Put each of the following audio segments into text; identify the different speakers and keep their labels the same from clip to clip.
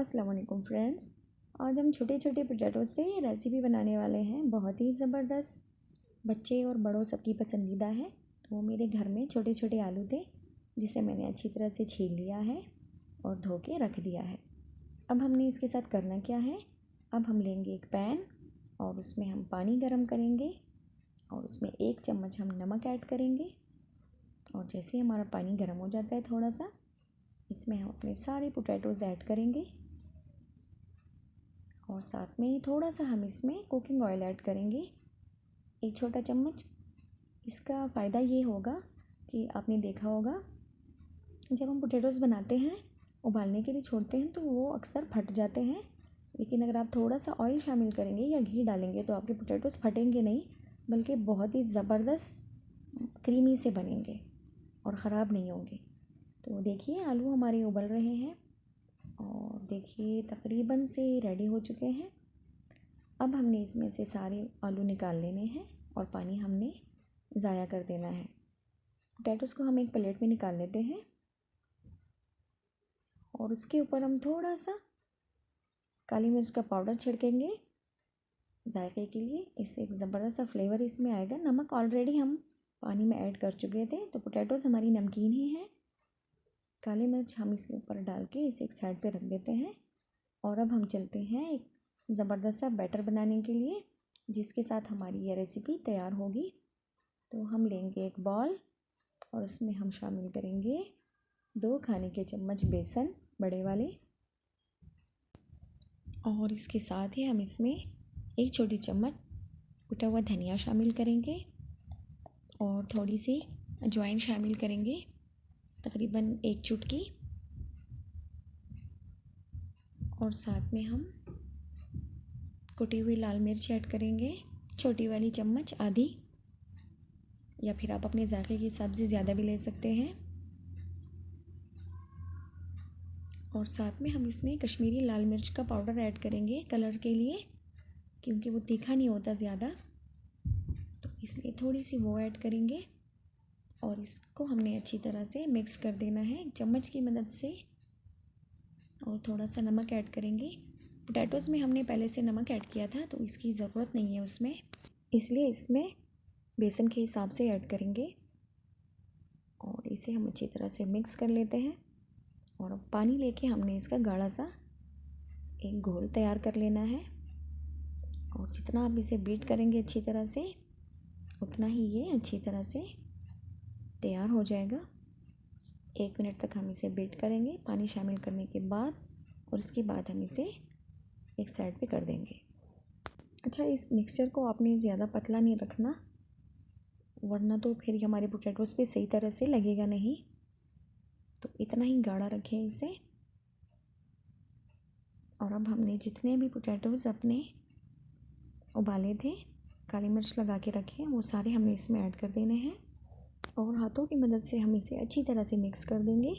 Speaker 1: अस्सलाम वालेकुम फ्रेंड्स। आज हम छोटे छोटे पोटैटो से रेसिपी बनाने वाले हैं, बहुत ही ज़बरदस्त। बच्चे और बड़ों सबकी पसंदीदा है। तो मेरे घर में छोटे छोटे आलू थे, जिसे मैंने अच्छी तरह से छील लिया है और धो के रख दिया है। अब हमने इसके साथ करना क्या है, अब हम लेंगे एक पैन और उसमें हम पानी गर्म करेंगे और उसमें 1 चम्मच हम नमक ऐड करेंगे। और जैसे हमारा पानी गर्म हो जाता है थोड़ा सा, इसमें हम अपने सारे पोटैटोज़ ऐड करेंगे और साथ में ही थोड़ा सा हम इसमें कुकिंग ऑयल ऐड करेंगे, 1 छोटा चम्मच। इसका फ़ायदा ये होगा कि आपने देखा होगा जब हम पोटैटोज़ बनाते हैं, उबालने के लिए छोड़ते हैं तो वो अक्सर फट जाते हैं। लेकिन अगर आप थोड़ा सा ऑयल शामिल करेंगे या घी डालेंगे तो आपके पोटैटोज़ फटेंगे नहीं, बल्कि बहुत ही ज़बरदस्त क्रीमी से बनेंगे और ख़राब नहीं होंगे। तो देखिए आलू हमारे उबल रहे हैं और देखिए तकरीबन से रेडी हो चुके हैं। अब हमने इसमें से सारे आलू निकाल लेने हैं और पानी हमने ज़ाया कर देना है। पोटैटोज़ को हम एक प्लेट में निकाल लेते हैं और उसके ऊपर हम थोड़ा सा काली मिर्च का पाउडर छिड़केंगे जायके के लिए। इससे एक ज़बरदस्त सा फ्लेवर इसमें आएगा। नमक ऑलरेडी हम पानी में ऐड कर चुके थे, तो पोटैटोज़ हमारी नमकीन ही है। काली मिर्च हम इसके ऊपर डाल के इसे एक साइड पे रख देते हैं। और अब हम चलते हैं एक ज़बरदस्त सा बैटर बनाने के लिए, जिसके साथ हमारी ये रेसिपी तैयार होगी। तो हम लेंगे एक बॉल और उसमें हम शामिल करेंगे 2 खाने के चम्मच बेसन बड़े वाले, और इसके साथ ही हम इसमें 1 छोटी चम्मच कुटा हुआ धनिया शामिल करेंगे और थोड़ी सी अजवाइन शामिल करेंगे, तकरीबन 1 चुटकी। और साथ में हम कुटी हुई लाल मिर्च ऐड करेंगे, छोटी वाली चम्मच आधी, या फिर आप अपने जायके के हिसाब से ज़्यादा भी ले सकते हैं। और साथ में हम इसमें कश्मीरी लाल मिर्च का पाउडर ऐड करेंगे कलर के लिए, क्योंकि वो तीखा नहीं होता ज़्यादा, तो इसलिए थोड़ी सी वो ऐड करेंगे। और इसको हमने अच्छी तरह से मिक्स कर देना है चम्मच की मदद से। और थोड़ा सा नमक ऐड करेंगे। पोटैटोज़ में हमने पहले से नमक ऐड किया था, तो इसकी ज़रूरत नहीं है उसमें, इसलिए इसमें बेसन के हिसाब से ऐड करेंगे। और इसे हम अच्छी तरह से मिक्स कर लेते हैं। और अब पानी लेके हमने इसका गाढ़ा सा एक घोल तैयार कर लेना है। और जितना आप इसे बीट करेंगे अच्छी तरह से, उतना ही ये अच्छी तरह से तैयार हो जाएगा। 1 मिनट तक हम इसे बीट करेंगे पानी शामिल करने के बाद, और उसके बाद हम इसे एक साइड पे कर देंगे। अच्छा, इस मिक्सचर को आपने ज़्यादा पतला नहीं रखना, वरना तो फिर हमारे पोटैटोज़ पे सही तरह से लगेगा नहीं। तो इतना ही गाढ़ा रखें इसे। और अब हमने जितने भी पोटैटोज़ अपने उबाले थे, काली मिर्च लगा के रखे हैं, वो सारे हमने इसमें ऐड कर देने हैं। और हाथों की मदद से हम इसे अच्छी तरह से मिक्स कर देंगे,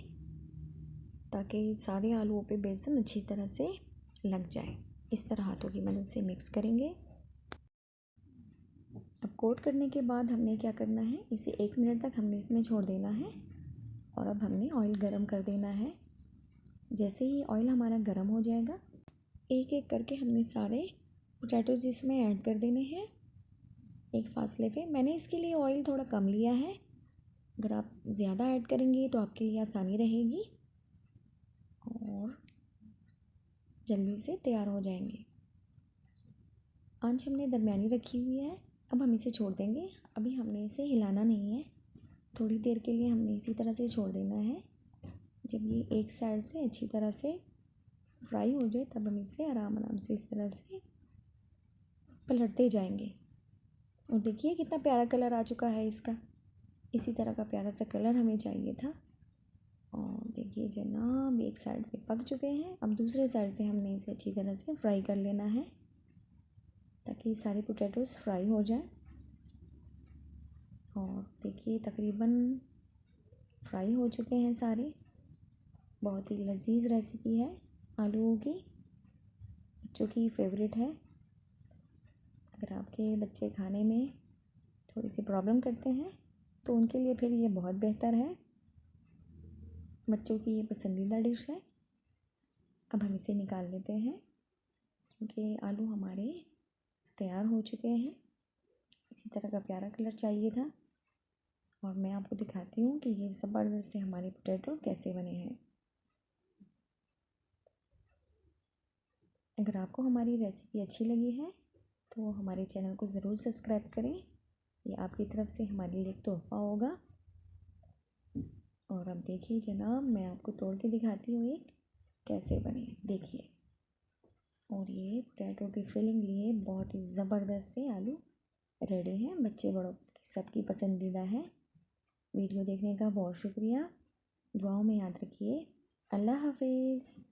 Speaker 1: ताकि सारे आलूओं पे बेसन अच्छी तरह से लग जाए। इस तरह हाथों की मदद से मिक्स करेंगे। अब कोट करने के बाद हमने क्या करना है, इसे 1 मिनट तक हमने इसमें छोड़ देना है। और अब हमने ऑयल गरम कर देना है। जैसे ही ऑयल हमारा गरम हो जाएगा, एक एक करके हमने सारे पोटैटोज़ इसमें ऐड कर देने हैं एक फासले पे। मैंने इसके लिए ऑयल थोड़ा कम लिया है, अगर आप ज़्यादा ऐड करेंगी तो आपके लिए आसानी रहेगी और जल्दी से तैयार हो जाएंगे। आंच हमने दरमियानी रखी हुई है। अब हम इसे छोड़ देंगे, अभी हमने इसे हिलाना नहीं है, थोड़ी देर के लिए हमने इसी तरह से छोड़ देना है। जब ये एक साइड से अच्छी तरह से फ्राई हो जाए, तब हम इसे आराम आराम से इस तरह से पलटते जाएंगे। और देखिए कितना प्यारा कलर आ चुका है इसका। इसी तरह का प्यारा सा कलर हमें चाहिए था। और देखिए जनाब, एक साइड से पक चुके हैं। अब दूसरे साइड से हमने इसे अच्छी तरह से फ्राई कर लेना है, ताकि सारे पोटैटोज़ फ्राई हो जाए। और देखिए तकरीबन फ्राई हो चुके हैं सारे। बहुत ही लजीज रेसिपी है आलूओं की, बच्चों की फेवरेट है। अगर आपके बच्चे खाने में थोड़ी सी प्रॉब्लम करते हैं, तो उनके लिए फिर ये बहुत बेहतर है। बच्चों की ये पसंदीदा डिश है। अब हम इसे निकाल लेते हैं क्योंकि आलू हमारे तैयार हो चुके हैं। इसी तरह का प्यारा कलर चाहिए था। और मैं आपको दिखाती हूँ कि ये ज़बरदस्त से हमारे पोटैटो कैसे बने हैं। अगर आपको हमारी रेसिपी अच्छी लगी है तो हमारे चैनल को ज़रूर सब्सक्राइब करें। ये आपकी तरफ से हमारे लिए एक तोहफ़ा होगा। और अब देखिए जनाब, मैं आपको तोड़ के दिखाती हूँ एक कैसे बने, देखिए। और ये पोटैटो की फिलिंग लिए बहुत ही ज़बरदस्त से आलू रेडी हैं। बच्चे बड़ों की सबकी पसंदीदा है। वीडियो देखने का बहुत शुक्रिया। दुआओं में याद रखिए। अल्लाह हाफिज़।